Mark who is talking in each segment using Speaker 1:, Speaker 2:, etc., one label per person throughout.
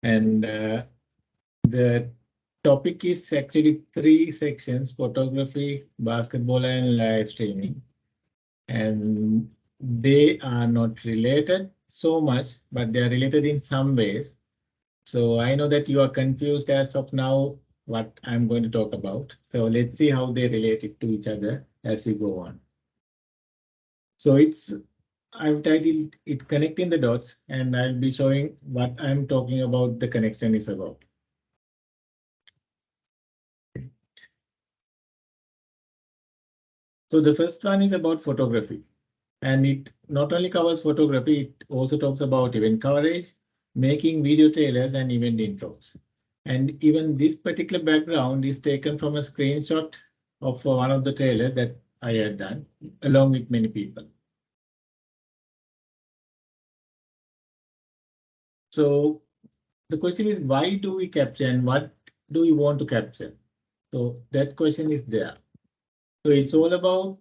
Speaker 1: And the topic is actually three sections: photography, basketball, and live streaming. And they are not related so much, but they are related in some ways. So I know that you are confused as of now what I'm going to talk about. So let's see how they relate it to each other as we go on. So I've titled it Connecting the Dots, and I'll be showing what I'm talking about the connection is about. So the first one is about photography. And it not only covers photography, it also talks about event coverage, making video trailers and event intros. And even this particular background is taken from a screenshot of one of the trailers that I had done along with many people. So the question is, why do we capture and what do we want to capture? So that question is there. So it's all about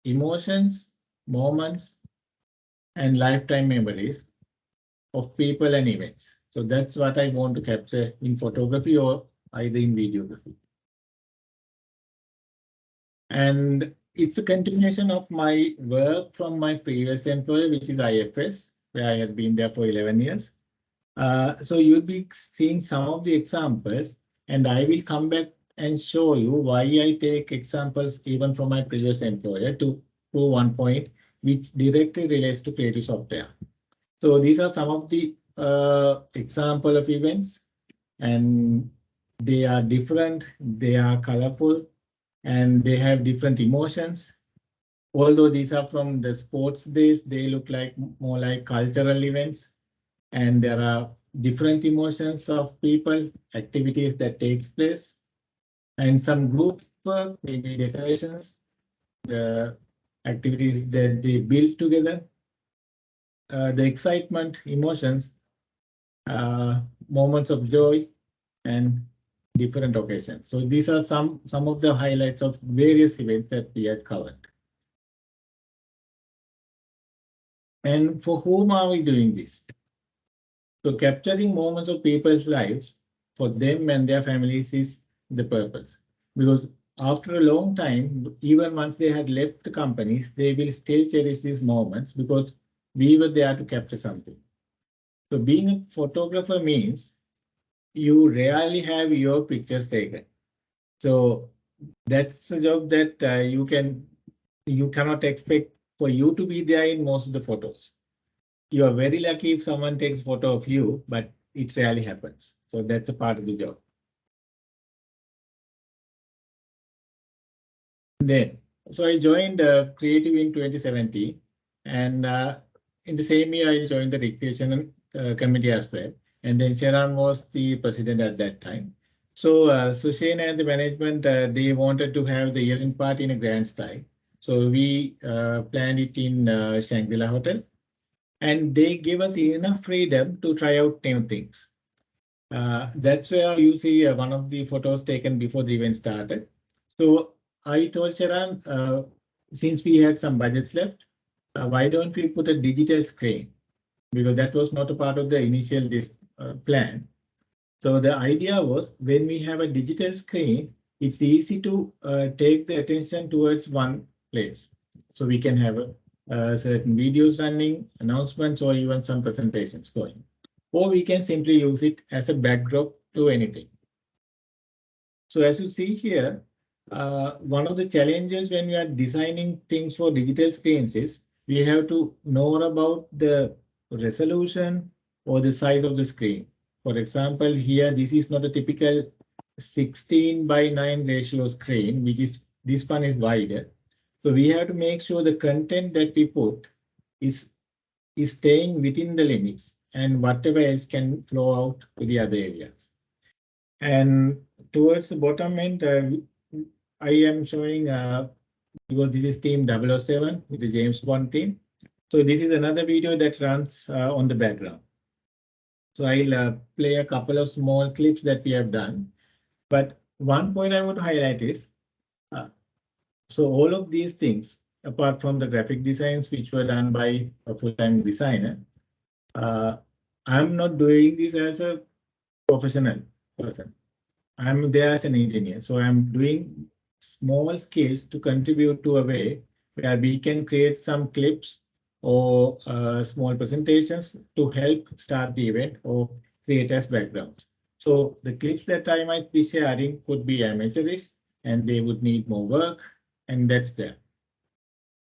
Speaker 1: emotions, moments, and lifetime memories of people and events. So that's what I want to capture in photography or either in videography. And it's a continuation of my work from my previous employer, which is IFS, where I had been there for 11 years. So you'll be seeing some of the examples, and I will come back and show you why I take examples even from my previous employer to prove one point, which directly relates to creative software. So these are some of the example of events, and they are different, they are colorful, and they have different emotions. Although these are from the sports days, they look like more like cultural events, and there are different emotions of people, activities that takes place, and some group work, maybe decorations, the activities that they build together, the excitement, emotions, moments of joy, and different occasions. So these are some of the highlights of various events that we had covered. And for whom are we doing this? So capturing moments of people's lives for them and their families is the purpose. Because after a long time, even once they had left the companies, they will still cherish these moments because we were there to capture something. So being a photographer means you rarely have your pictures taken. So that's a job that you cannot expect for you to be there in most of the photos. You are very lucky if someone takes photo of you, but it rarely happens. So that's a part of the job. Then, so I joined Creative in 2017, and in the same year I joined the Recreation Committee as well. And then Sharon was the president at that time. So Sushane and the management, they wanted to have the year-end party in a grand style. So we planned it in Shangri-La Hotel, and they gave us enough freedom to try out new things. That's where you see one of the photos taken before the event started. So I told Sharon, since we had some budgets left, why don't we put a digital screen? Because that was not a part of the initial plan. So the idea was when we have a digital screen, it's easy to take the attention towards one place. So we can have certain videos running, announcements, or even some presentations going. Or we can simply use it as a backdrop to anything. So as you see here, one of the challenges when we are designing things for digital screens is we have to know about the resolution or the size of the screen. For example, here, this is not a typical 16:9 ratio screen, which is this one is wider. So we have to make sure the content that we put is staying within the limits and whatever else can flow out to the other areas. And towards the bottom end, I am showing, because this is team 007 with the James Bond team. So this is another video that runs on the background. So I'll play a couple of small clips that we have done. But one point I want to highlight is, so all of these things, apart from the graphic designs, which were done by a full-time designer, I'm not doing this as a professional person. I'm there as an engineer, so I'm doing small skills to contribute to a way where we can create some clips or small presentations to help start the event or create as background. So the clips that I might be sharing could be amateurish and they would need more work, and that's there.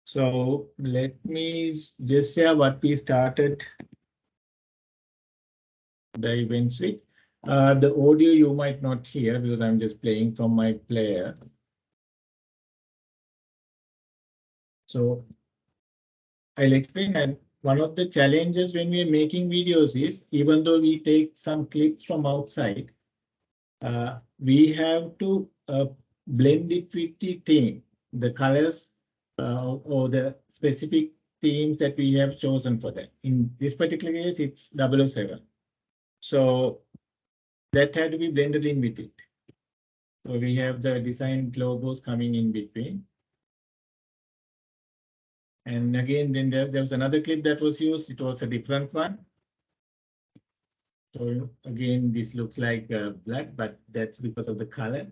Speaker 1: So let me just share what we started the event suite. The audio you might not hear because I'm just playing from my player. So I'll explain. And one of the challenges when we're making videos is even though we take some clips from outside, we have to blend it with the theme, the colors or the specific themes that we have chosen for that. In this particular case, it's 007. So that had to be blended in with it. So we have the design logos coming in between. And again, then there was another clip that was used. It was a different one. So again, this looks like black, but that's because of the color.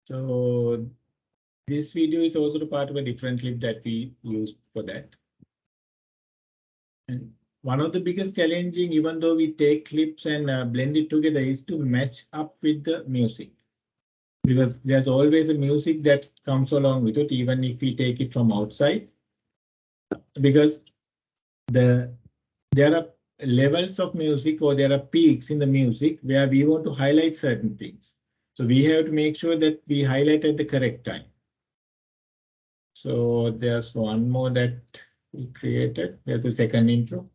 Speaker 1: So this video is also part of a different clip that we used for that. And one of the biggest challenging, even though we take clips and blend it together, is to match up with the music. Because there's always a music that comes along with it, even if we take it from outside. Because there are levels of music or there are peaks in the music where we want to highlight certain things. So we have to make sure that we highlight at the correct time. So there's one more that we created. There's a second intro.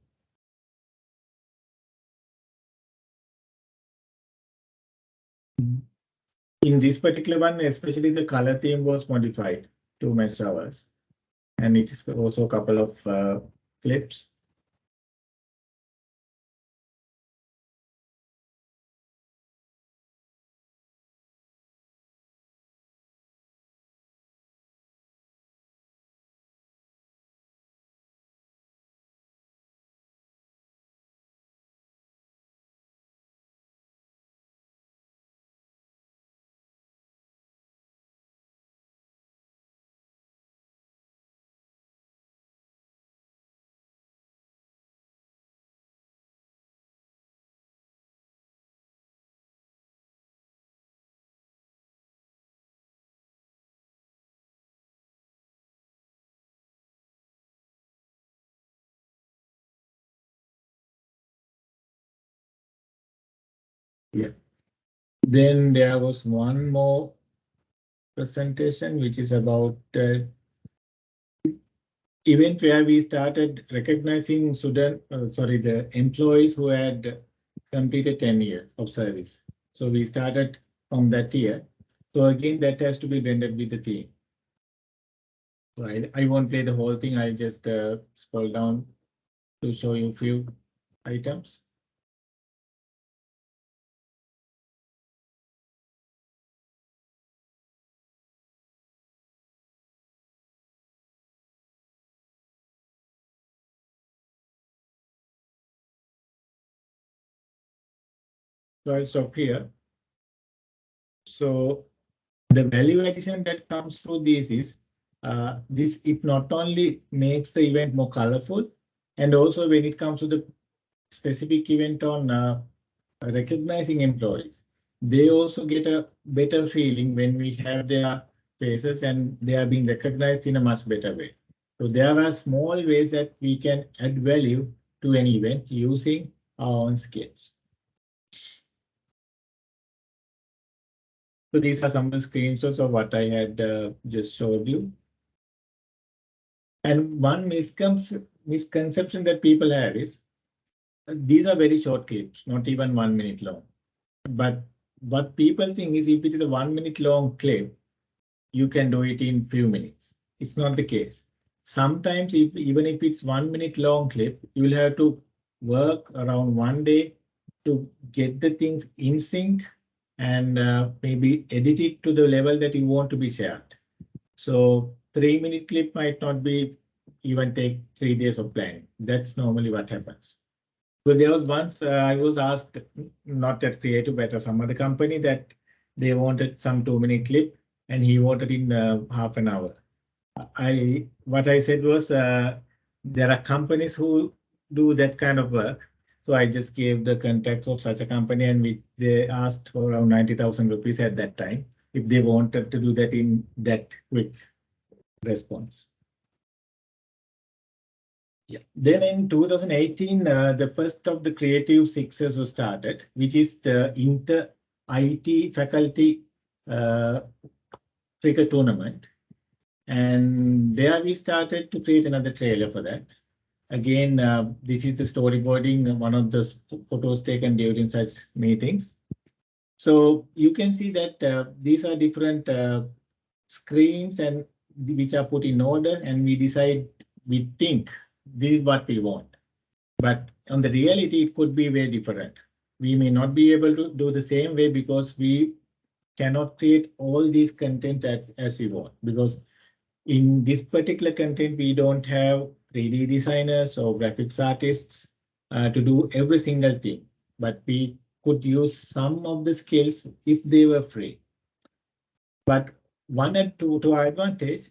Speaker 1: In this particular one, especially the color theme was modified to match ours. And it is also a couple of clips. Yeah. Then there was one more presentation, which is about event where we started recognizing the employees who had completed 10 years of service. So we started from that year. So again, that has to be blended with the theme. So I won't play the whole thing. I'll just scroll down to show you a few items. So I'll stop here. So the value addition that comes through this is it not only makes the event more colorful, and also when it comes to the specific event on recognizing employees, they also get a better feeling when we have their faces and they are being recognized in a much better way. So there are small ways that we can add value to an event using our own skills. So these are some of the screenshots of what I had just showed you. And one misconception that people have is these are very short clips, not even 1 minute long. But what people think is if it is a 1 minute long clip, you can do it in few minutes. It's not the case. Sometimes even if it's 1 minute long clip, you will have to work around 1 day to get the things in sync and maybe edit it to the level that you want to be shared. So 3 minute clip might not be even take 3 days of planning. That's normally what happens. Well, there was once I was asked, not that creative, but some other company that they wanted some 2 minute clip, and he wanted in half an hour. What I said was there are companies who do that kind of work. So I just gave the contacts of such a company, and they asked for around 90,000 rupees at that time if they wanted to do that in that quick response. Yeah. Then in 2018, the first of the creative sixes was started, which is the inter IT faculty cricket tournament. And there we started to create another trailer for that. Again, this is the storyboarding, one of the photos taken during such meetings. So you can see that these are different screens and which are put in order, and we think this is what we want. But on the reality, it could be very different. We may not be able to do the same way because we cannot create all these content as we want, because in this particular content, we don't have 3D designers or graphics artists to do every single thing, but we could use some of the skills if they were free. But one and two, to our advantage,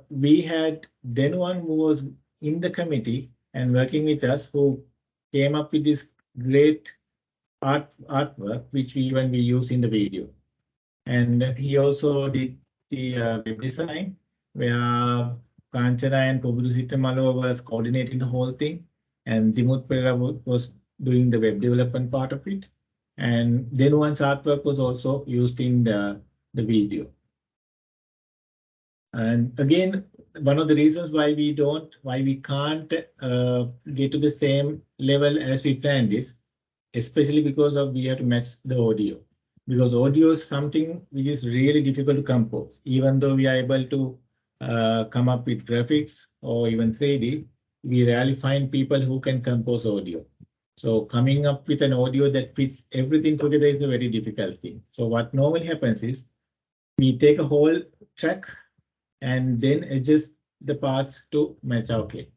Speaker 1: we had then one who was in the committee and working with us, who came up with this great artwork, which we use in the video. And he also did the web design, where Kanchana and Prabhu Sittamalo was coordinating the whole thing, and Dimut Pereira was doing the web development part of it. And then one's artwork was also used in the video. And again, one of the reasons why we can't get to the same level as we planned is, especially because we have to match the audio. Because audio is something which is really difficult to compose. Even though we are able to come up with graphics or even 3D, we rarely find people who can compose audio. So coming up with an audio that fits everything together is a very difficult thing. So what normally happens is we take a whole track and then adjust the parts to match our clip.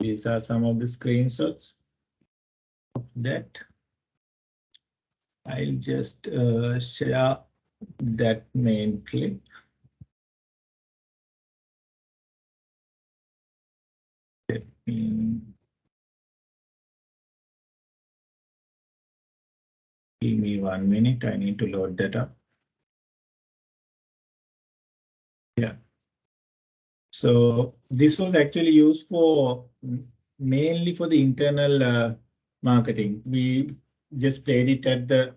Speaker 1: These are some of the screenshots of that. I'll just share that main clip. Let me give me 1 minute. I need to load that up. Yeah. So this was actually used for mainly for the internal marketing. We just played it at the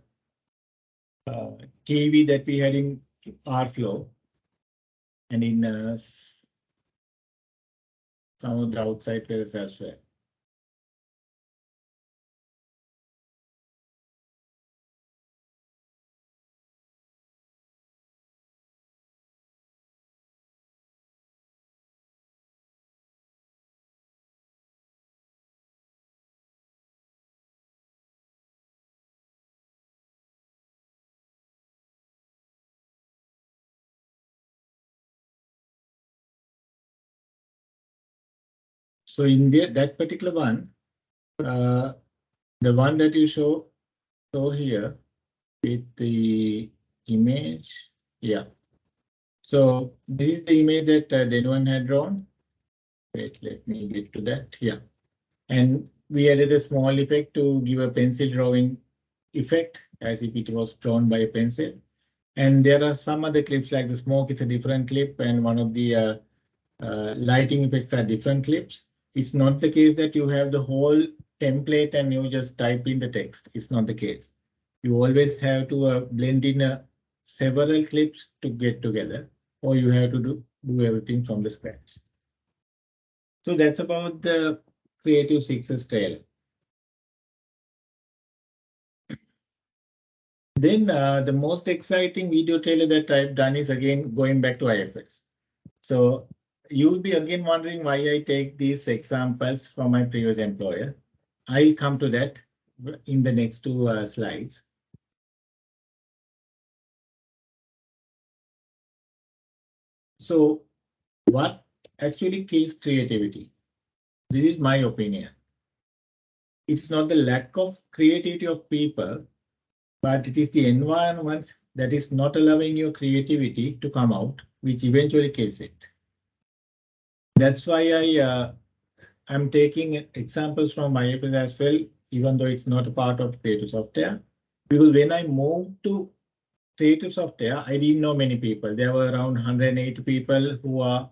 Speaker 1: TV that we had in Rflow and in some of the outside players as well. So in that particular one, the one that you show here with the image, yeah. So this is the image that Denwan had drawn. Wait, let me get to that. Yeah, and we added a small effect to give a pencil drawing effect as if it was drawn by a pencil. And there are some other clips, like the smoke is a different clip, and one of the lighting effects are different clips. It's not the case that you have the whole template and you just type in the text. It's not the case. You always have to blend in several clips to get together, or you have to do everything from the scratch. So that's about the Creative Sixes trailer. Then the most exciting video trailer that I've done is again going back to IFS. So you'll be again wondering why I take these examples from my previous employer. I'll come to that in the next two slides. So what actually kills creativity? This is my opinion. it's not the lack of creativity of people, but it is the environment that is not allowing your creativity to come out, which eventually kills it. That's why I'm taking examples from IFS as well, even though it's not a part of creative software. Because when I moved to creative software, I didn't know many people. There were around 180 people who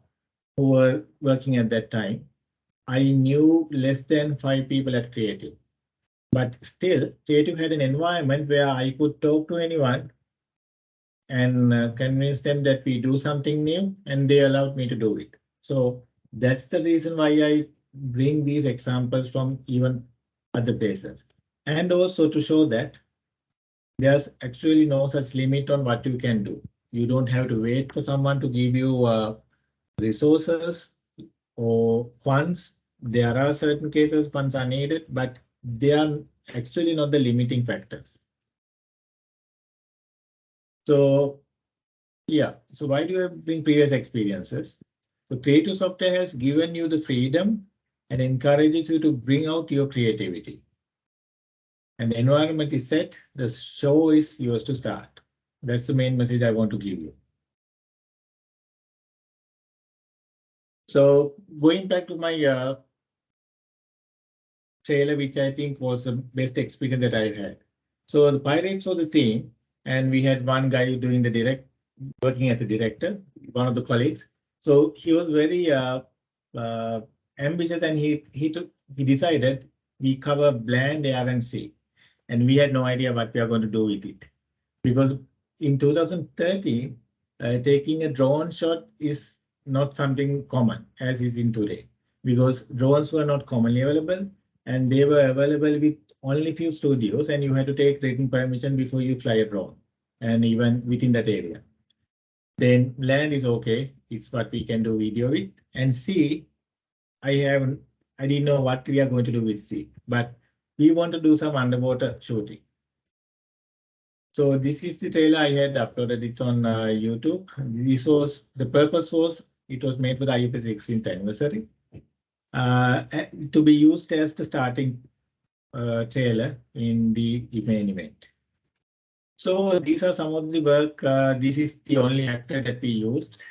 Speaker 1: were working at that time. I knew less than 5 people at Creative. But still, Creative had an environment where I could talk to anyone and convince them that we do something new, and they allowed me to do it. So that's the reason why I bring these examples from even other places. And also to show that there's actually no such limit on what you can do. You don't have to wait for someone to give you resources or funds. There are certain cases funds are needed, but they are actually not the limiting factors. So yeah, so why do you bring previous experiences? So creative software has given you the freedom and encourages you to bring out your creativity. And the environment is set, the show is yours to start. That's the main message I want to give you. So going back to my trailer, which I think was the best experience that I had. So the Pirates was the theme, and we had one guy doing the working as a director, one of the colleagues. So he was very uh, ambitious, and he decided we cover land, air, and sea, and we had no idea what we are going to do with it, because in 2013, taking a drone shot is not something common as is in today, because drones were not commonly available, and they were available with only few studios, and you had to take written permission before you fly a drone, and even within that area. Then land is okay, it's what we can do video with, and sea, I didn't know what we are going to do with sea, but we want to do some underwater shooting. So this is the trailer I had uploaded. It's on YouTube. This was the purpose was it was made for the IFS 16th anniversary to be used as the starting trailer in the main event. So these are some of the work. This is the only actor that we used.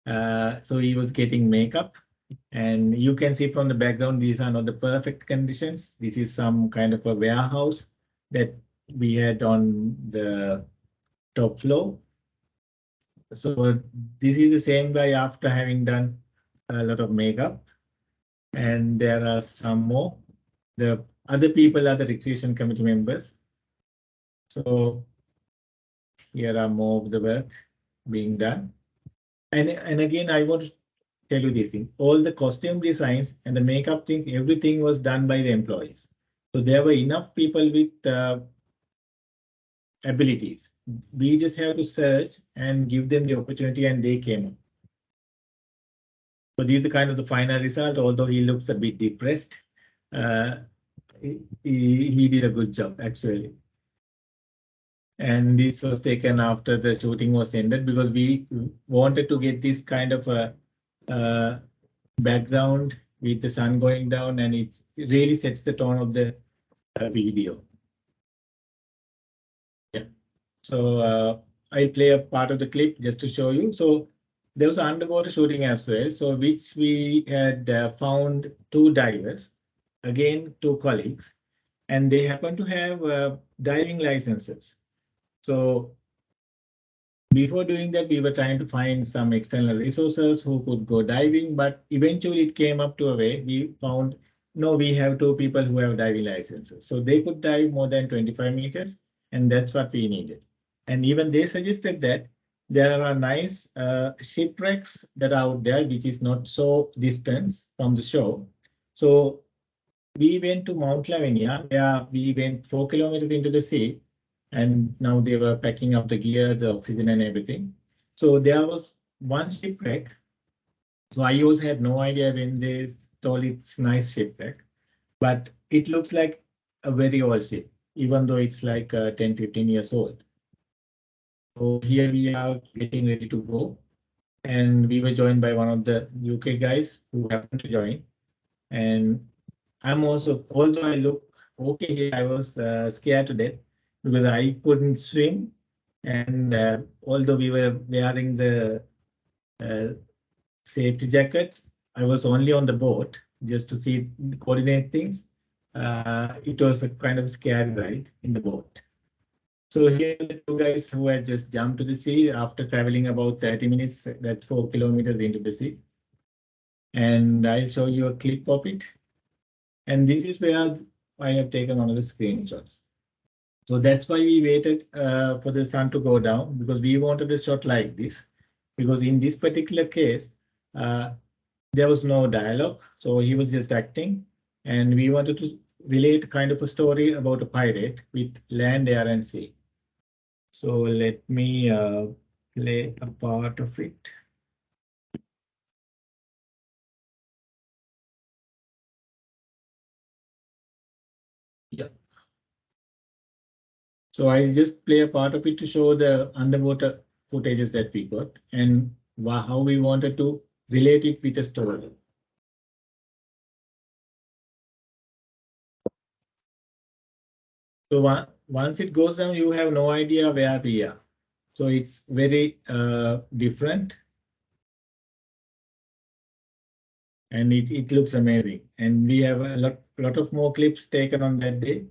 Speaker 1: So he was getting makeup, and you can see from the background, these are not the perfect conditions. This is some kind of a warehouse that we had on the top floor. So this is the same guy after having done a lot of makeup. And there are some more. The other people are the recreation committee members. So here are more of the work being done. And again, I want to tell you this thing. All the costume designs and the makeup thing, everything was done by the employees. So there were enough people with abilities. We just have to search and give them the opportunity, and they came up. So these are kind of the final result, although he looks a bit depressed. He did a good job, actually. And this was taken after the shooting was ended, because we wanted to get this kind of a background with the sun going down, and it really sets the tone of the video. Yeah. So I'll play a part of the clip just to show you. So there was underwater shooting as well, so which we had found 2 divers, again 2 colleagues, and they happen to have diving licenses. So before doing that, we were trying to find some external resources who could go diving, but eventually it came up to a way we found, no, we have 2 people who have diving licenses. So they could dive more than 25 meters, and that's what we needed. And even they suggested that there are nice shipwrecks that are out there, which is not so distant from the shore. So we went to Mount Lavinia, where we went 4 kilometers into the sea, and now they were packing up the gear, the oxygen, and everything. So there was one shipwreck. So I also had no idea when they told it's nice shipwreck, but it looks like a very old ship, even though it's like 10, 15 years old. So here we are getting ready to go, and we were joined by one of the UK guys who happened to join. And I'm also, although I look okay here, I was scared to death because I couldn't swim. And although we were wearing the uh, safety jackets, I was only on the boat just to see coordinate things. It was a kind of scary ride in the boat. So here are the two guys who had just jumped to the sea after traveling about 30 minutes. That's 4 kilometers into the sea. And I'll show you a clip of it. And this is where I have taken one of the screenshots. So that's why we waited for the sun to go down, because we wanted a shot like this. Because in this particular case, there was no dialogue. So he was just acting. And we wanted to relate kind of a story about a pirate with land, air, and sea. So let me play a part of it. Yeah. So I just play a part of it to show the underwater footages that we got and how we wanted to relate it with a story. So once it goes down, you have no idea where we are. So it's very different. And it looks amazing. And we have a lot of more clips taken on that day.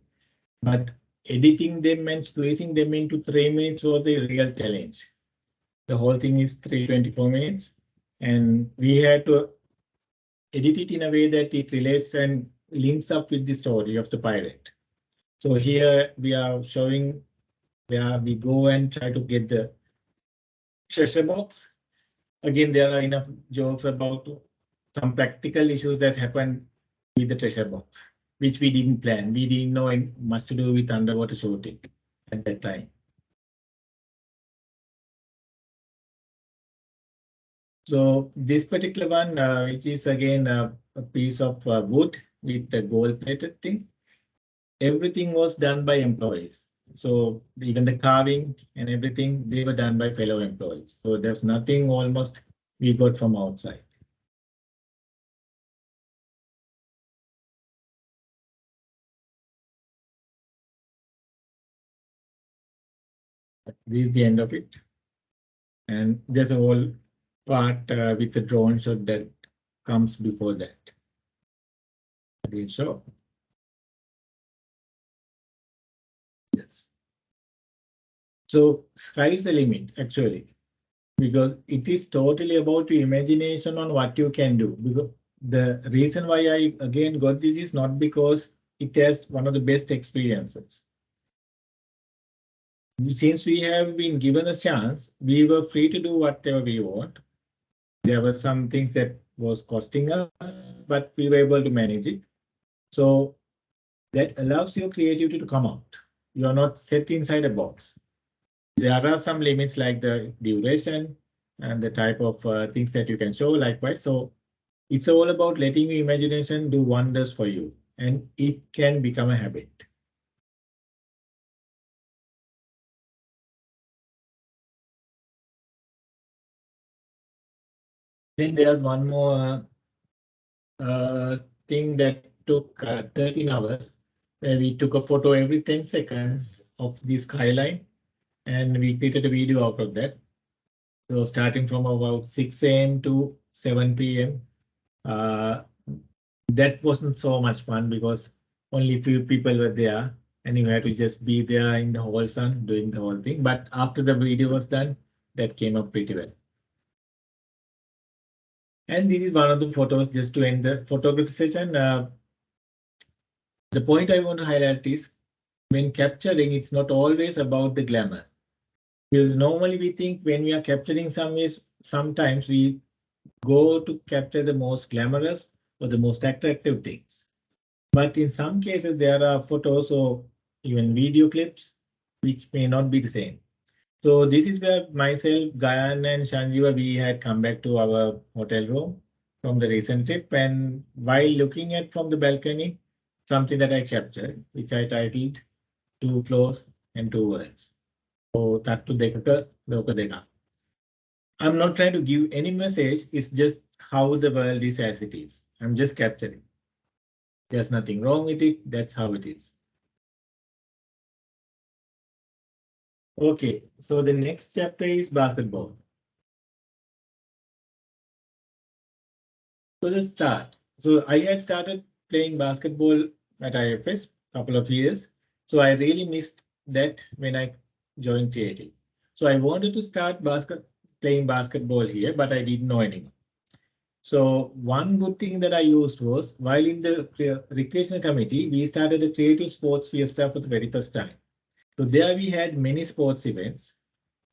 Speaker 1: But editing them and squeezing them into 3 minutes was the real challenge. The whole thing is 324 minutes. And we had to edit it in a way that it relates and links up with the story of the pirate. So here we are showing where we go and try to get the treasure box. Again, there are enough jokes about some practical issues that happened with the treasure box, which we didn't plan. We didn't know much to do with underwater shooting at that time. So this particular one, which is again a piece of wood with the gold-plated thing, everything was done by employees. So even the carving and everything, they were done by fellow employees. So there's nothing almost we got from outside. This is the end of it. And there's a whole part with the drone shot that comes before that. Okay, so yes. So sky is the limit, actually, because it is totally about your imagination on what you can do. Because the reason why I again got this is not because it has one of the best experiences. Since we have been given a chance, we were free to do whatever we want. There were some things that was costing us, but we were able to manage it. So that allows your creativity to come out. You are not set inside a box. There are some limits like the duration and the type of things that you can show likewise. So it's all about letting your imagination do wonders for you, and it can become a habit. Then there's one more thing that took 13 hours, where we took a photo every 10 seconds of the skyline, and we created a video out of that. So starting from about 6 a.m. to 7 p.m. That wasn't so much fun because only few people were there and you had to just be there in the whole sun doing the whole thing. But after the video was done, that came up pretty well. And this is one of the photos just to end the photography session. The point I want to highlight is when capturing, it's not always about the glamour. Because normally we think when we are capturing sometimes we go to capture the most glamorous or the most attractive things. But in some cases, there are photos or even video clips which may not be the same. So this is where myself, Gayan and Shanjiva, we had come back to our hotel room from the recent trip. And while looking at from the balcony, something that I captured, which I titled Too Close and Two Worlds. So that to dekha loka dekha. I'm not trying to give any message. It's just how the world is as it is. I'm just capturing. There's nothing wrong with it. That's how it is. Okay, so the next chapter is basketball. So let's start. So I had started playing basketball at IFS a couple of years. So I really missed that when I joined Creative. So I wanted to start playing basketball here, but I didn't know anyone. So one good thing that I used was while in the recreation committee, we started a creative sports fiesta for the very first time. So there we had many sports events.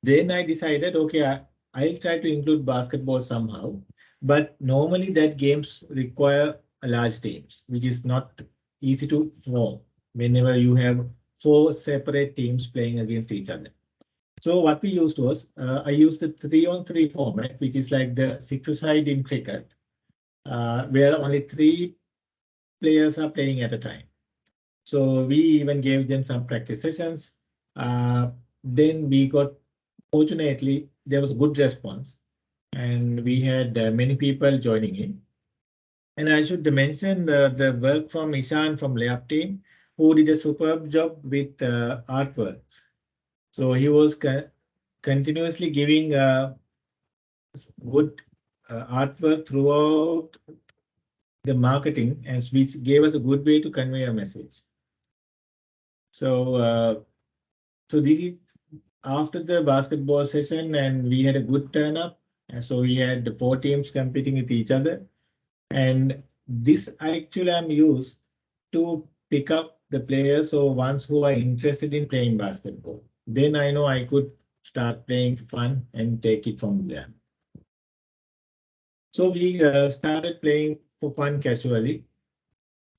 Speaker 1: Then I decided, okay, I'll try to include basketball somehow. But normally that games require a large teams, which is not easy to form whenever you have 4 separate teams playing against each other. So what we used was, I used the 3-on-3 format, which is like the 6-a-side in cricket, where only 3 players are playing at a time. So we even gave them some practice sessions. Then we got, fortunately, there was a good response and we had many people joining in. And I should mention the work from Ishan from Layup team, who did a superb job with artworks. So he was continuously giving good artwork throughout the marketing, and which gave us a good way to convey a message. So, so this is after the basketball session, and we had a good turn up. And so we had the 4 teams competing with each other. And this actually I'm used to pick up the players or ones who are interested in playing basketball. Then I know I could start playing for fun and take it from there. So we started playing for fun casually.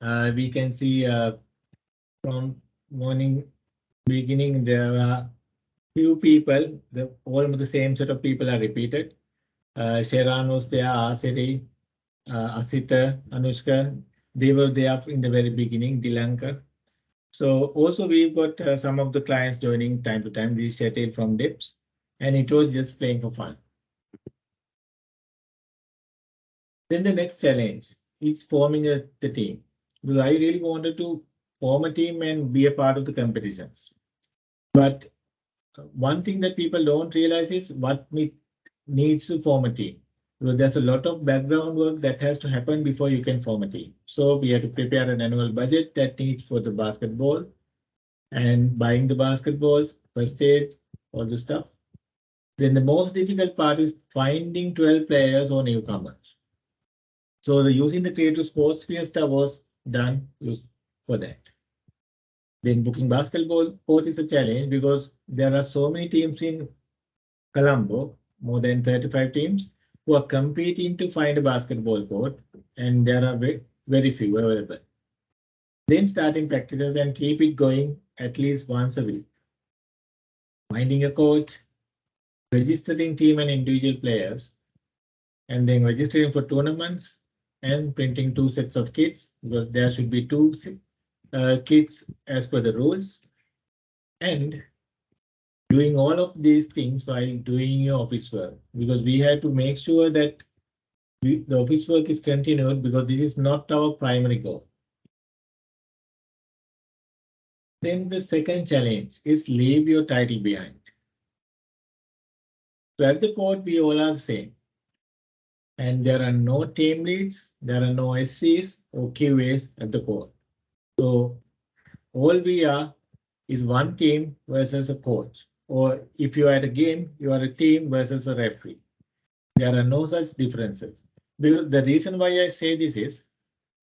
Speaker 1: We can see from morning beginning there are few people, almost the same set of people are repeated. Sheran was there, Asiri, Asita, Anushka, they were there in the very beginning, Dilanka. So also we've got some of the clients joining time to time, these shuttle from DIPS, and it was just playing for fun. Then the next challenge is forming the team. Because I really wanted to form a team and be a part of the competitions. But one thing that people don't realize is what needs to form a team. Because there's a lot of background work that has to happen before you can form a team. So we have to prepare an annual budget that needs for the basketball and buying the basketballs, first aid, all the stuff. Then the most difficult part is finding 12 players or newcomers. So using the Creative Sports Fiesta was done for that. Then booking basketball courts is a challenge because there are so many teams in Colombo, more than 35 teams, who are competing to find a basketball court, and there are very few available. Then starting practices and keep it going at least once a week. Finding a coach, registering team and individual players, and then registering for tournaments and printing 2 sets of kits, because there should be 2 kits as per the rules, and doing all of these things while doing your office work, because we had to make sure that the office work is continued, because this is not our primary goal. Then the second challenge is leave your title behind. So at the court, we all are the same. And there are no team leads, there are no SCs or QAs at the court. So all we are is one team versus a coach. Or if you are at a game, you are a team versus a referee. There are no such differences. The reason why I say this is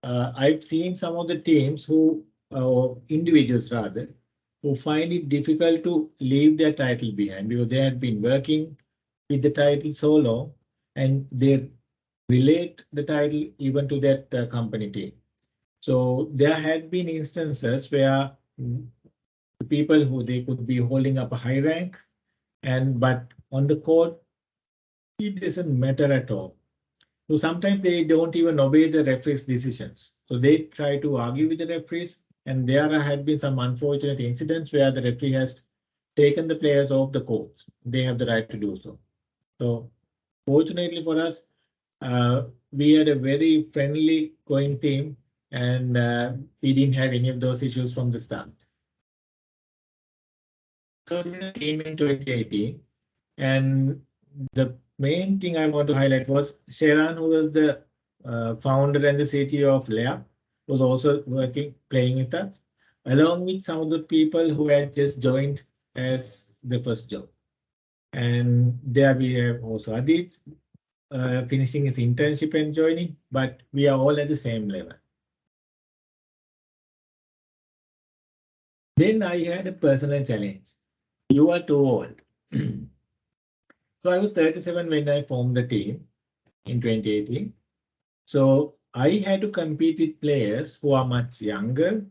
Speaker 1: I've seen some of the teams who, individuals rather, who find it difficult to leave their title behind because they had been working with the title so long and they relate the title even to that company team. So there had been instances where the people who they could be holding up a high rank, but on the court, it doesn't matter at all. So sometimes they don't even obey the referee's decisions. So they try to argue with the referees, and there have been some unfortunate incidents where the referee has taken the players off the court. They have the right to do so. So fortunately for us, we had a very friendly going team and we didn't have any of those issues from the start. So this is a team in 2018, and the main thing I want to highlight was Sheran, who was the founder and the CTO of Layup, was also playing with us, along with some of the people who had just joined as the first job. And there we have also Adit finishing his internship and joining, but we are all at the same level. Then I had a personal challenge. You are too old. So I was 37 when I formed the team in 2018. So I had to compete with players who are much younger,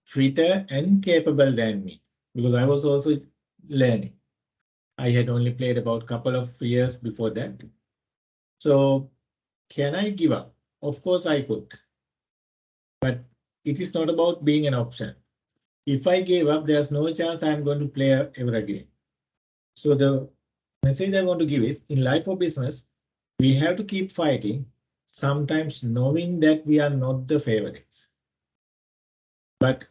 Speaker 1: fitter, and capable than me because I was also learning. I had only played about a couple of years before that. So can I give up? Of course I could, but it is not about being an option. If I gave up, there's no chance I'm going to play ever again. So the message I want to give is in life or business, we have to keep fighting, sometimes knowing that we are not the favorites. But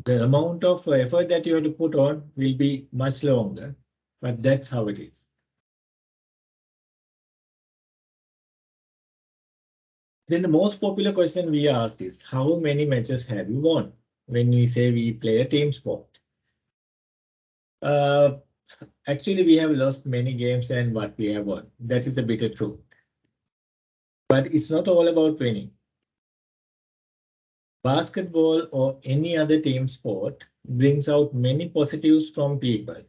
Speaker 1: the amount of effort that you have to put on will be much longer, but that's how it is. Then the most popular question we asked is, how many matches have you won when we say we play a team sport? Actually, we have lost many games than what we have won. That is the bitter truth. But it's not all about winning. Basketball or any other team sport brings out many positives from people.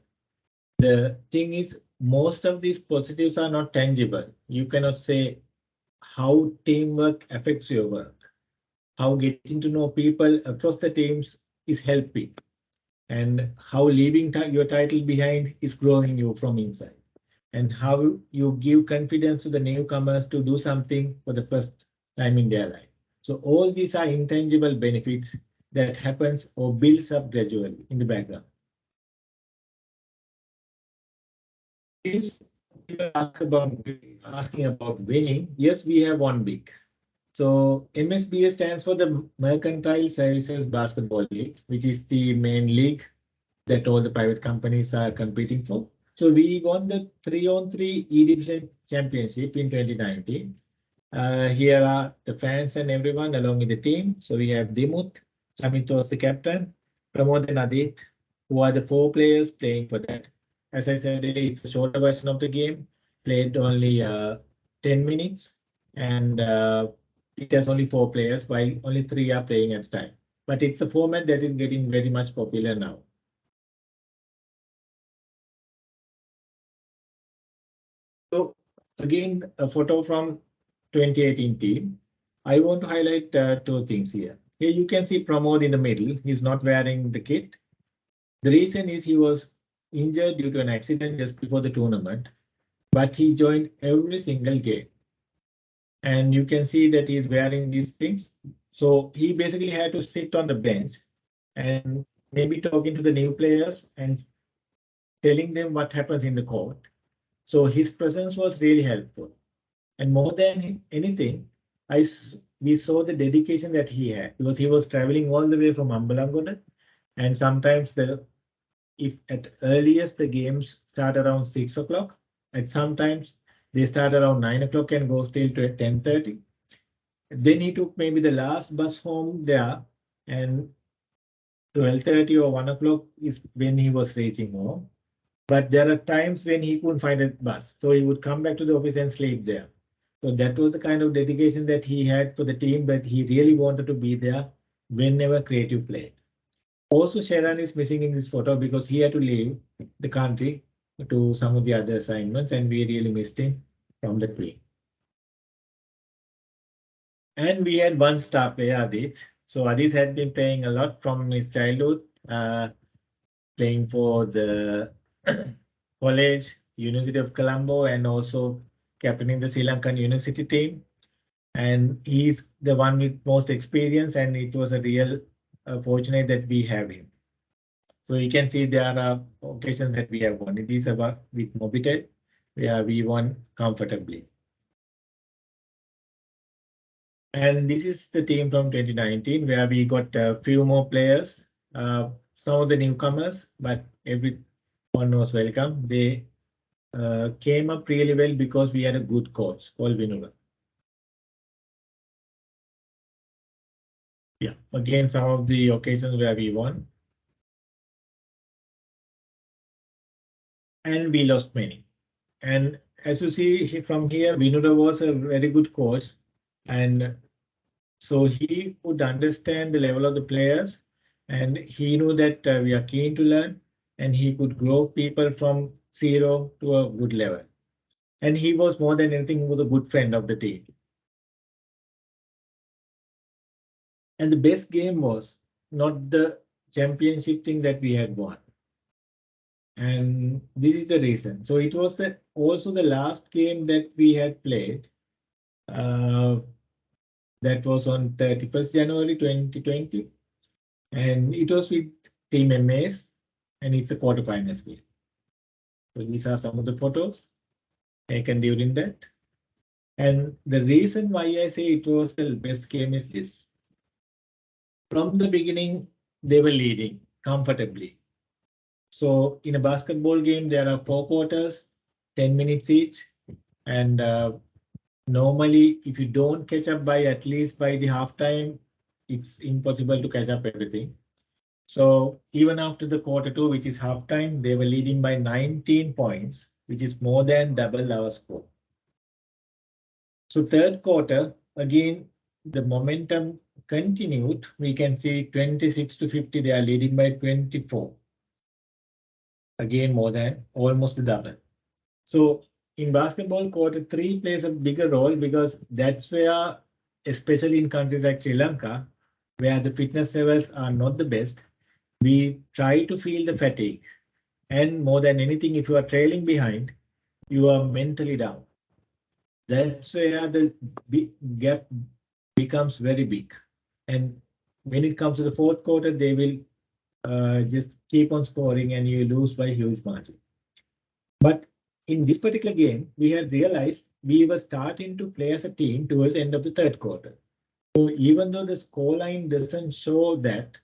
Speaker 1: The thing is, most of these positives are not tangible. You cannot say how teamwork affects your work, how getting to know people across the teams is helping, and how leaving your title behind is growing you from inside, and how you give confidence to the newcomers to do something for the first time in their life. So all these are intangible benefits that happens or builds up gradually in the background. Since you were asking about winning, yes, we have one big. So MSBA stands for the Mercantile Services Basketball League, which is the main league that all the private companies are competing for. So we won the 3-on-3 E-Division Championship in 2019. Here are the fans and everyone along with the team. So we have Dimut, Samit was the captain, Pramod and Adit, who are the 4 players playing for that. As I said, it's a shorter version of the game, played only 10 minutes, and it has only 4 players, while only 3 are playing at a time. But it's a format that is getting very much popular now. So again, a photo from 2018 team. I want to highlight 2 things here. Here you can see Pramod in the middle. He's not wearing the kit. The reason is he was injured due to an accident just before the tournament, but he joined every single game. And you can see that he's wearing these things. So he basically had to sit on the bench and maybe talking to the new players and telling them what happens in the court. So his presence was really helpful. And more than anything, we saw the dedication that he had because he was traveling all the way from Ambalangoda, and sometimes if at earliest the games start around 6 o'clock, and sometimes they start around 9 o'clock and go still to 10:30. Then he took maybe the last bus home there, and 12:30 or 1 o'clock is when he was reaching home. But there are times when he couldn't find a bus, so he would come back to the office and sleep there. So that was the kind of dedication that he had for the team, but he really wanted to be there whenever Creative played. Also, Sharan is missing in this photo because he had to leave the country to some of the other assignments, and we really missed him from the team. And we had one star player, Adit. So Adit had been playing a lot from his childhood, playing for the college, University of Colombo, and also captaining the Sri Lankan University team. And he's the one with most experience, and it was a real fortunate that we have him. So you can see there are occasions that we have won. It is about with Mobitel, where we won comfortably. And this is the team from 2019 where we got a few more players, some of the newcomers, but everyone was welcome. They came up really well because we had a good coach called Vinula. Yeah, again, some of the occasions where we won. And we lost many. And as you see from here, Vinula was a very good coach. And so he could understand the level of the players and he knew that we are keen to learn and he could grow people from zero to a good level. And he was more than anything, he was a good friend of the team. And the best game was not the championship thing that we had won. And this is the reason. So it was also the last game that we had played. That was on 31st January 2020. And it was with Team MAS, and it's a quarterfinals game. So these are some of the photos taken during that. And the reason why I say it was the best game is this. From the beginning, they were leading comfortably. So in a basketball game, there are 4 quarters, 10 minutes each. And normally, if you don't catch up by at least by the halftime, it's impossible to catch up everything. So even after the quarter 2, which is halftime, they were leading by 19 points, which is more than double our score. So third quarter, again, the momentum continued. We can see 26 to 50, they are leading by 24. Again, more than almost double. So in basketball, quarter 3 plays a bigger role because that's where, especially in countries like Sri Lanka, where the fitness levels are not the best, we try to feel the fatigue. And more than anything, if you are trailing behind, you are mentally down. That's where the gap becomes very big. And when it comes to the fourth quarter, they will just keep on scoring and you lose by huge margin. But in this particular game, we had realized we were starting to play as a team towards the end of the third quarter. So even though the scoreline doesn't show that,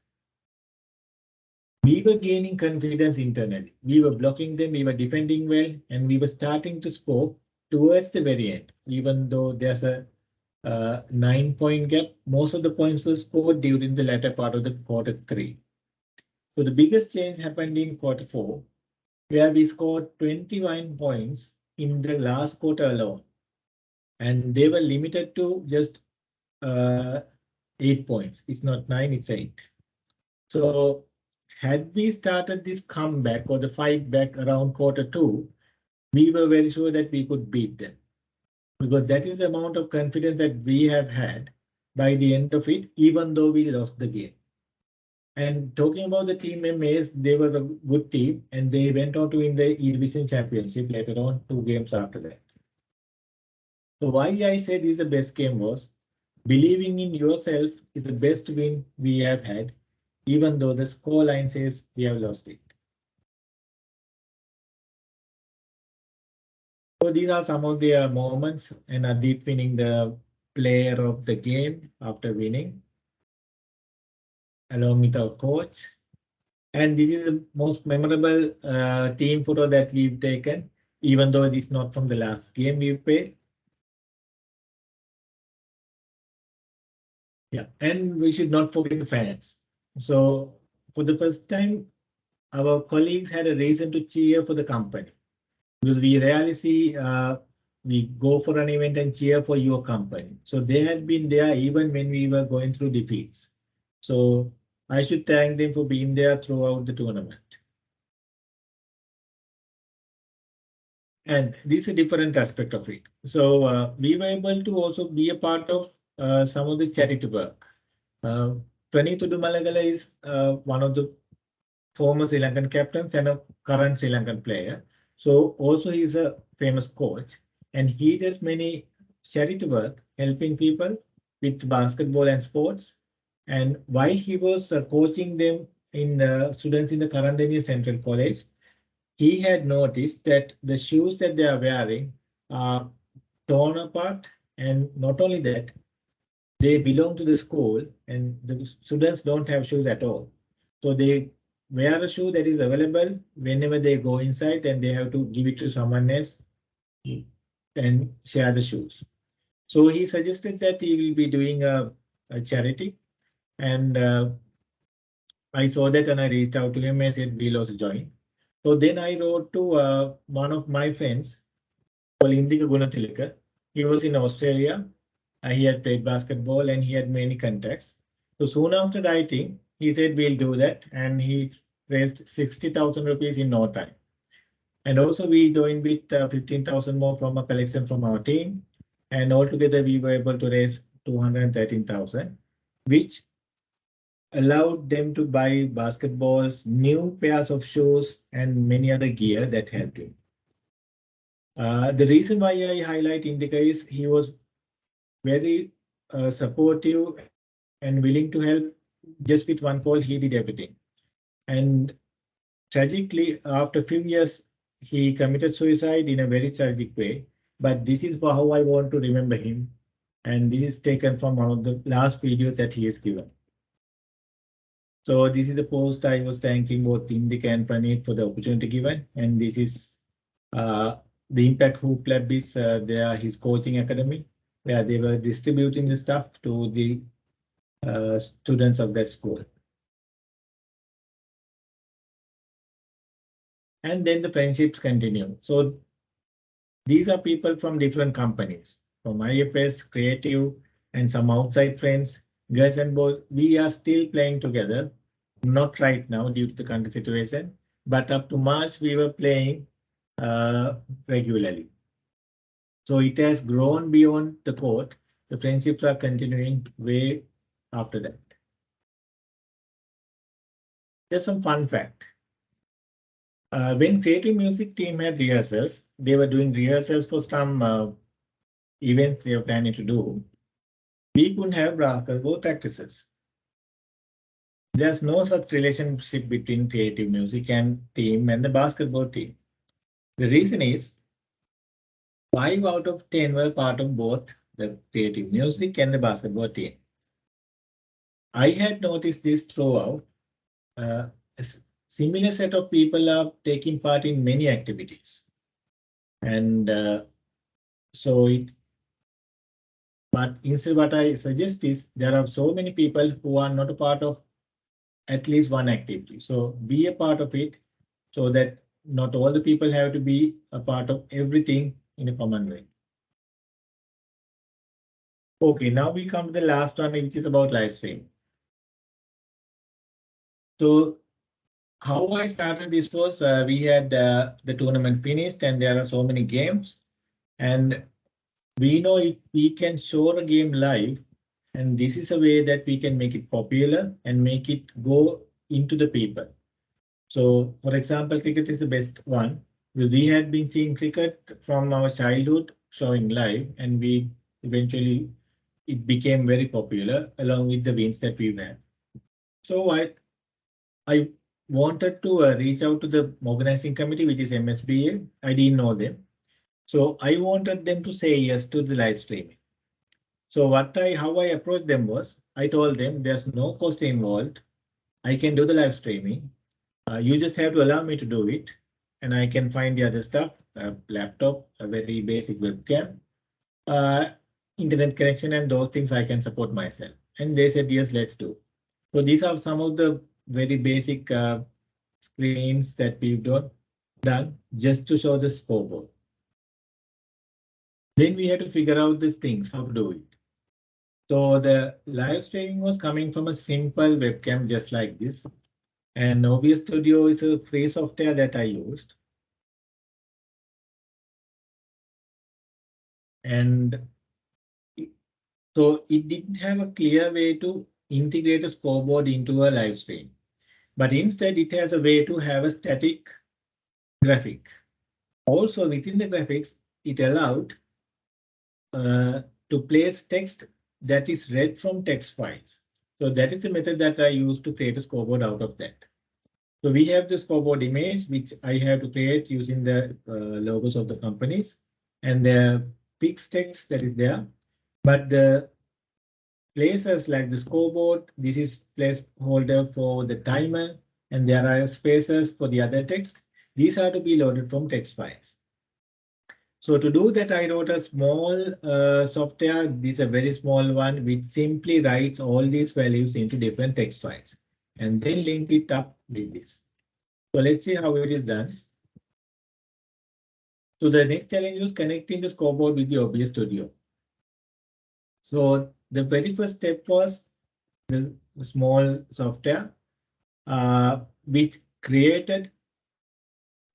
Speaker 1: we were gaining confidence internally. We were blocking them, we were defending well, and we were starting to score towards the very end. Even though there's a 9-point gap, most of the points were scored during the latter part of the quarter 3. So the biggest change happened in quarter 4, where we scored 21 points in the last quarter alone. And they were limited to just 8 points. It's not 9, it's 8. So had we started this comeback or the fight back around quarter 2, we were very sure that we could beat them. Because that is the amount of confidence that we have had by the end of it, even though we lost the game. And talking about the team MAs, they were a good team and they went on to win the E-Division Championship later on, 2 games after that. So why I say this is the best game was, believing in yourself is the best win we have had, even though the score line says we have lost it. So these are some of the moments, and Adit winning the player of the game after winning, along with our coach. And this is the most memorable team photo that we've taken, even though it is not from the last game we played. Yeah, and we should not forget the fans. So for the first time, our colleagues had a reason to cheer for the company. Because we rarely see we go for an event and cheer for your company. So they had been there even when we were going through defeats. So I should thank them for being there throughout the tournament. And this is a different aspect of it. So we were able to also be a part of some of the charity work. Praneeth Udumalagala is one of the former Sri Lankan captains and a current Sri Lankan player. So also he's a famous coach and he does many charity work helping people with basketball and sports. And while he was coaching them in the students in the Karandeniya Central College, he had noticed that the shoes that they are wearing are torn apart, and not only that, they belong to the school and the students don't have shoes at all. So they wear a shoe that is available whenever they go inside, and they have to give it to someone else and share the shoes. So he suggested that he will be doing a charity, and I saw that and I reached out to him and said we'll also join. So then I wrote to one of my friends called Indika Gunatilaka. He was in Australia. He had played basketball and he had many contacts. So soon after writing, he said we'll do that, and he raised 60,000 rupees in no time. And also we joined with 15,000 more from a collection from our team, and altogether we were able to raise 213,000, which allowed them to buy basketballs, new pairs of shoes, and many other gear that helped him. The reason why I highlight Indika is he was very supportive and willing to help. Just with one call, he did everything. And tragically, after a few years, he committed suicide in a very tragic way. But this is how I want to remember him. And this is taken from one of the last videos that he has given. So this is the post I was thanking both Indika and Praneeth for the opportunity given. And this is the Impact Hoop Lab is his coaching academy, where they were distributing the stuff to the students of that school. And then the friendships continue. So these are people from different companies, from IFS, Creative, and some outside friends. Girls and boys, we are still playing together. Not right now due to the country situation, but up to March we were playing regularly. So it has grown beyond the court. The friendships are continuing way after that. There's some fun fact. When Creative Music team had rehearsals, they were doing rehearsals for some events they were planning to do. We couldn't have basketball practices. There's no such relationship between Creative Music and team and the basketball team. The reason is 5 out of 10 were part of both the Creative Music and the basketball team. I had noticed this throughout. A similar set of people are taking part in many activities. And but instead what I suggest is there are so many people who are not a part of at least one activity. So be a part of it so that not all the people have to be a part of everything in a common way. Okay, now we come to the last one, which is about live stream. So how I started this was we had the tournament finished and there are so many games, and we know if we can show a game live, and this is a way that we can make it popular and make it go into the people. So for example, cricket is the best one. We had been seeing cricket from our childhood showing live, and we eventually it became very popular along with the wins that we've had. So I wanted to reach out to the organizing committee, which is MSBA. I didn't know them. So I wanted them to say yes to the live streaming. So how I approached them was, I told them there's no cost involved. I can do the live streaming. You just have to allow me to do it. And I can find the other stuff, a laptop, a very basic webcam, internet connection, and those things I can support myself. And they said, yes, let's do. So these are some of the very basic screens that we've done just to show the scoreboard. Then we had to figure out these things, how to do it. So the live streaming was coming from a simple webcam just like this. And OBS Studio is a free software that I used. And so it didn't have a clear way to integrate a scoreboard into a live stream, but instead it has a way to have a static graphic. Also within the graphics, it allowed to place text that is read from text files. So that is the method that I use to create a scoreboard out of that. So we have the scoreboard image, which I have to create using the logos of the companies and the fixed text that is there. But the places like the scoreboard. This is placeholder for the timer, and there are spaces for the other text. These are to be loaded from text files. So to do that, I wrote a small software. This is a very small one, which simply writes all these values into different text files and then link it up with this. So let's see how it is done. So the next challenge was connecting the scoreboard with the OBS Studio. So the very first step was the small software, which created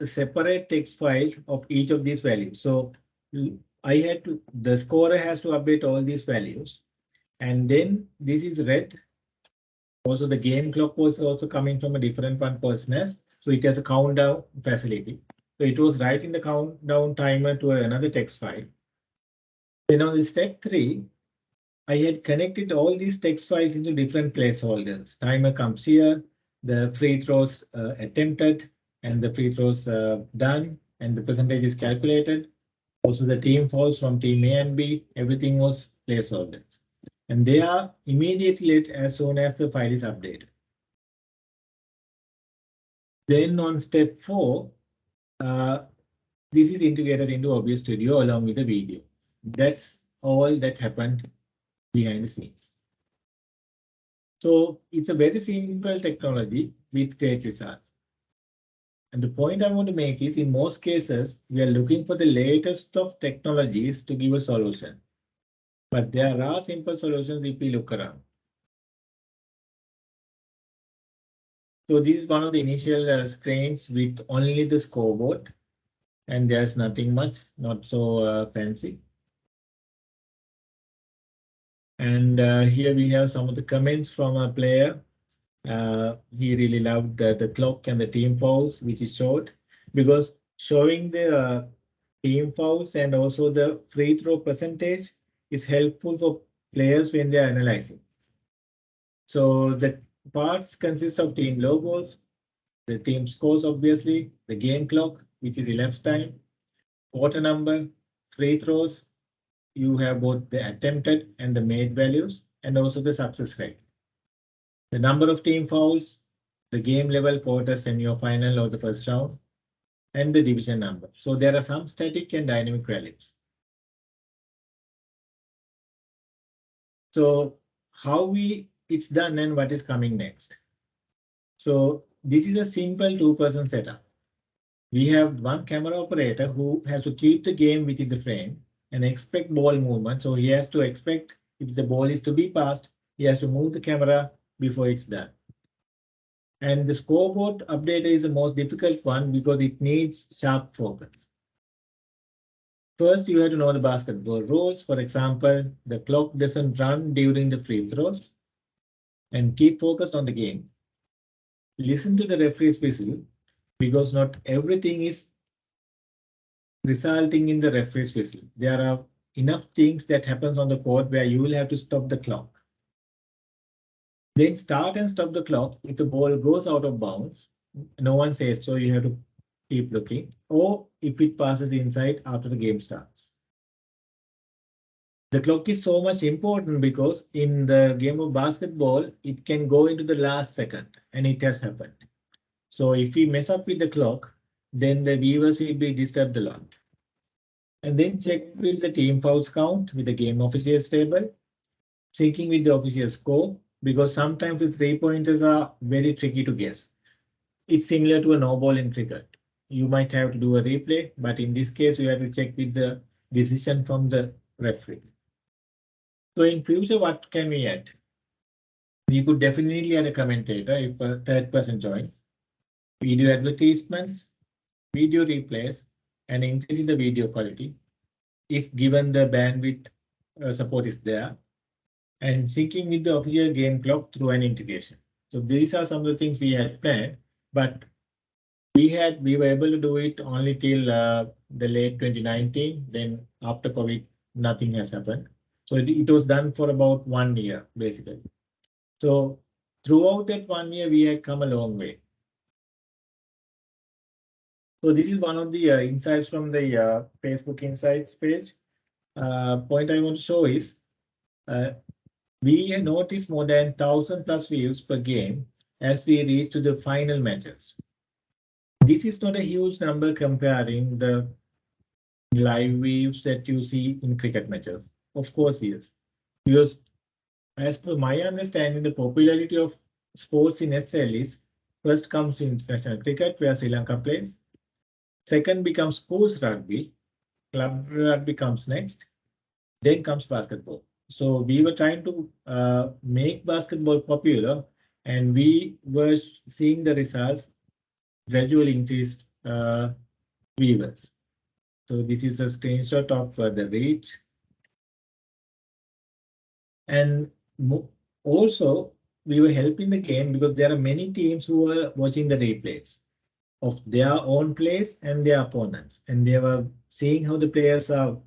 Speaker 1: a separate text file of each of these values. So the scorer has to update all these values. And then this is read. Also, the game clock was also coming from a different one personas. So it has a countdown facility. So it was writing the countdown timer to another text file. Then on the step 3, I had connected all these text files into different placeholders. Timer comes here, the free throws attempted, and the free throws done, and the percentage is calculated. Also, the team fouls from team A and B, everything was placeholders. And they are immediately lit as soon as the file is updated. Then on step 4, this is integrated into OBS Studio along with the video. That's all that happened behind the scenes. So it's a very simple technology with great results. And the point I want to make is in most cases, we are looking for the latest of technologies to give a solution. But there are simple solutions if we look around. So this is one of the initial screens with only the scoreboard, and there's nothing much, not so fancy. And here we have some of the comments from a player. He really loved the clock and the team fouls, which is showed, because showing the team fouls and also the free throw percentage is helpful for players when they are analyzing. So the parts consist of team logos, the team scores, obviously, the game clock, which is elapsed time, quarter number, free throws. You have both the attempted and the made values, and also the success rate. The number of team fouls, the game level, quarter, semi or final, or the first round, and the division number. So there are some static and dynamic values. So how it's done and what is coming next. So this is a simple 2-person setup. We have one camera operator who has to keep the game within the frame and expect ball movement. So he has to expect if the ball is to be passed, he has to move the camera before it's done. And the scoreboard updater is the most difficult one because it needs sharp focus. First, you have to know the basketball rules. For example, the clock doesn't run during the free throws, and keep focused on the game. Listen to the referee's whistle because not everything is resulting in the referee's whistle. There are enough things that happens on the court where you will have to stop the clock. Then start and stop the clock. If the ball goes out of bounds, no one says so, you have to keep looking, or if it passes inside after the game starts. The clock is so much important because in the game of basketball, it can go into the last second, and it has happened. So if we mess up with the clock, then the viewers will be disturbed a lot. And then check with the team fouls count with the game officials table, syncing with the official score, because sometimes the 3-pointers are very tricky to guess. It's similar to a no ball in cricket. You might have to do a replay, but in this case, you have to check with the decision from the referee. So in future, what can we add? We could definitely add a commentator if a third person joins. Video advertisements, video replays, and increasing the video quality if given the bandwidth support is there, and syncing with the official game clock through an integration. So these are some of the things we had planned, but we were able to do it only till the late 2019. Then after COVID, nothing has happened. So it was done for about 1 year, basically. So throughout that 1 year, we had come a long way. So this is one of the insights from the Facebook Insights page. Point I want to show is We noticed more than 1,000 plus views per game as we reach to the final matches. This is not a huge number comparing the live views that you see in cricket matches. Of course, yes. Because as per my understanding, the popularity of sports in SL is first comes international cricket, where Sri Lanka plays. Second becomes schools rugby. Club rugby comes next. Then comes basketball. So we were trying to make basketball popular, and we were seeing the results gradually increased viewers. So this is a screenshot of the reach. And also, we were helping the game because there are many teams who were watching the replays of their own plays and their opponents, and they were seeing how the players are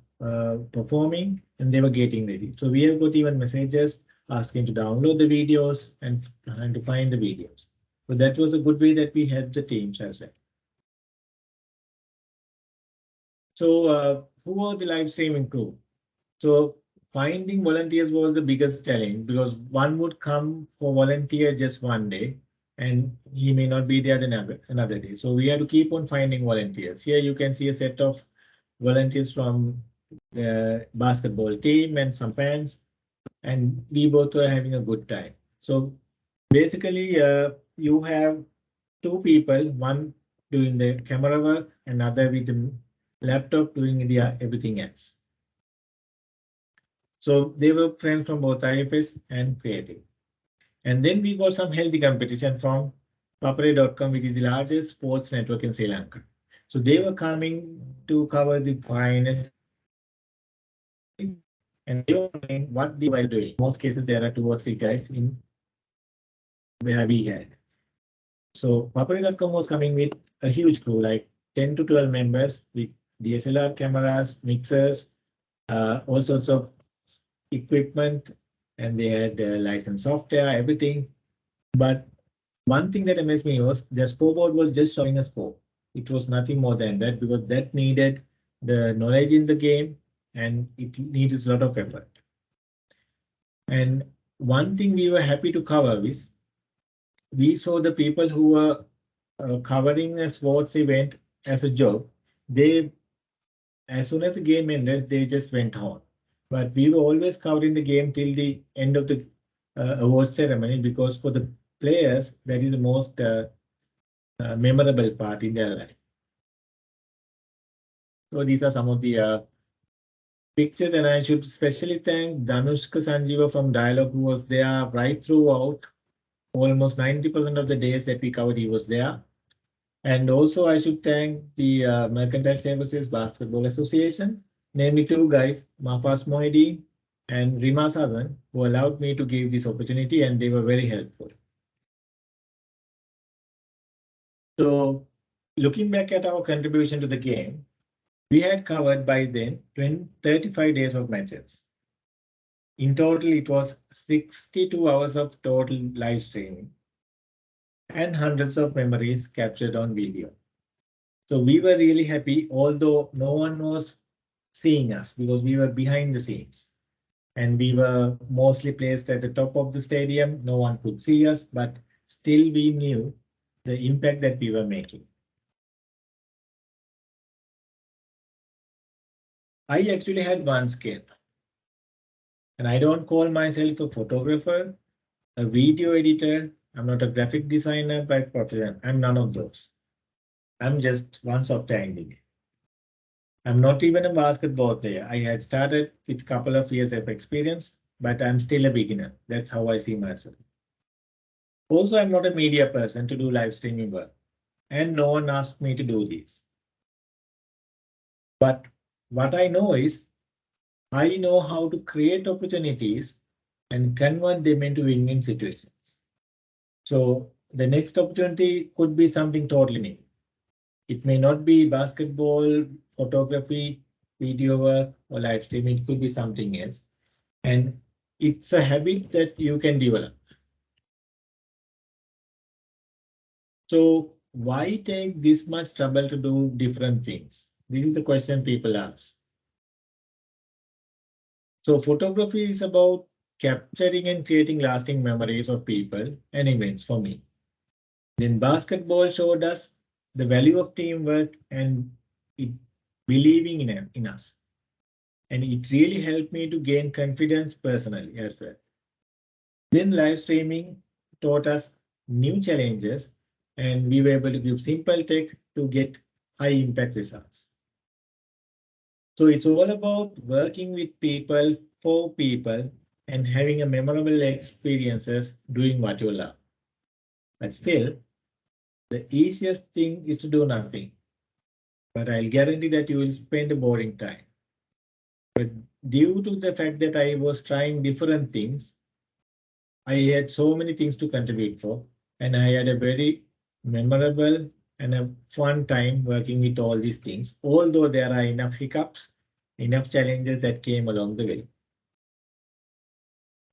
Speaker 1: performing, and they were getting ready. So we have got even messages asking to download the videos and trying to find the videos. So that was a good way that we helped the teams as well. So who was the live streaming crew? So finding volunteers was the biggest challenge because one would come for volunteer just one day and he may not be there the another day. So we had to keep on finding volunteers. Here you can see a set of volunteers from the basketball team and some fans, and we both were having a good time. So basically, you have two people, one doing the camera work, another with the laptop doing the everything else. So they were friends from both IFS and Creative. And then we got some healthy competition from Papare.com, which is the largest sports network in Sri Lanka. So they were coming to cover the finest, and they were wondering what they were doing. In most cases, there are 2 or 3 guys in where we had. So Papare.com was coming with a huge crew, like 10 to 12 members with DSLR cameras, mixers, all sorts of equipment, and they had licensed software, everything. But one thing that amazed me was the scoreboard was just showing a score. It was nothing more than that because that needed the knowledge in the game and it needs a lot of effort. And one thing we were happy to cover is we saw the people who were covering a sports event as a job. They, as soon as the game ended, they just went home. But we were always covering the game till the end of the award ceremony because for the players, that is the most memorable part in their life. So these are some of the pictures, and I should especially thank Dhanushka Sanjeeva from Dialogue, who was there right throughout. Almost 90% of the days that we covered, he was there. And also I should thank the Mercantile Services Basketball Association, namely 2 guys, Mafas Mohidi and Rima Sadan, who allowed me to give this opportunity, and they were very helpful. So looking back at our contribution to the game, we had covered by then 35 days of matches. In total, it was 62 hours of total live streaming and hundreds of memories captured on video. So we were really happy, although no one was seeing us because we were behind the scenes. And we were mostly placed at the top of the stadium. No one could see us, but still we knew the impact that we were making. I actually had one skill. And I don't call myself a photographer, a video editor. I'm not a graphic designer by profession. I'm none of those. I'm just one software engineer. I'm not even a basketball player. I had started with a couple of years of experience, but I'm still a beginner. That's how I see myself. Also, I'm not a media person to do live streaming work, and no one asked me to do this. But what I know is I know how to create opportunities and convert them into win-win situations. So the next opportunity could be something totally new. It may not be basketball, photography, video work, or live streaming. It could be something else. And it's a habit that you can develop. So why take this much trouble to do different things? This is the question people ask. So photography is about capturing and creating lasting memories of people and events for me. Then basketball showed us the value of teamwork and it believing in us. And it really helped me to gain confidence personally as well. Then live streaming taught us new challenges and we were able to give simple tech to get high impact results. So it's all about working with people, for people, and having a memorable experiences doing what you love. But still, the easiest thing is to do nothing. But I'll guarantee that you will spend a boring time. But due to the fact that I was trying different things, I had so many things to contribute for, and I had a very memorable and a fun time working with all these things, although there are enough hiccups, enough challenges that came along the way.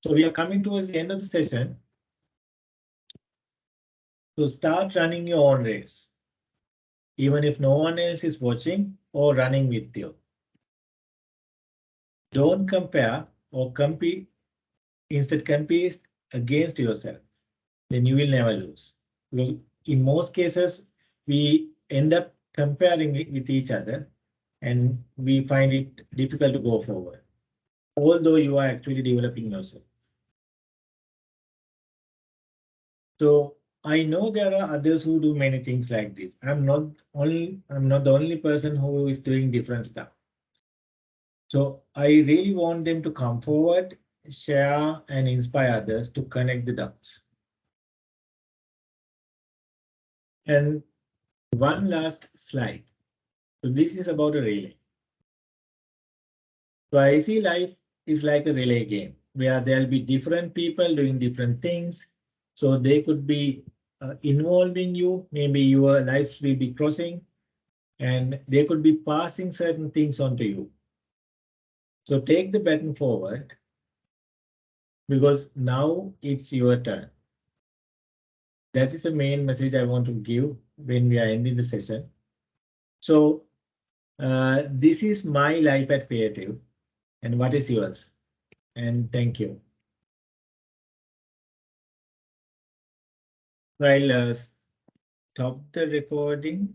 Speaker 1: So we are coming towards the end of the session. So start running your own race, even if no one else is watching or running with you. Don't compare or compete, instead compete against yourself. Then you will never lose. Well, in most cases, we end up comparing it with each other and we find it difficult to go forward, although you are actually developing yourself. So I know there are others who do many things like this. I'm not the only person who is doing different stuff. So I really want them to come forward, share and inspire others to connect the dots. And one last slide. So this is about a relay. So I see life is like a relay game where there'll be different people doing different things. So they could be involving you, maybe your lives will be crossing and they could be passing certain things on to you. So take the baton forward because now it's your turn. That is the main message I want to give when we are ending the session. So this is my life at Creative and what is yours? And thank you. I'll stop the recording.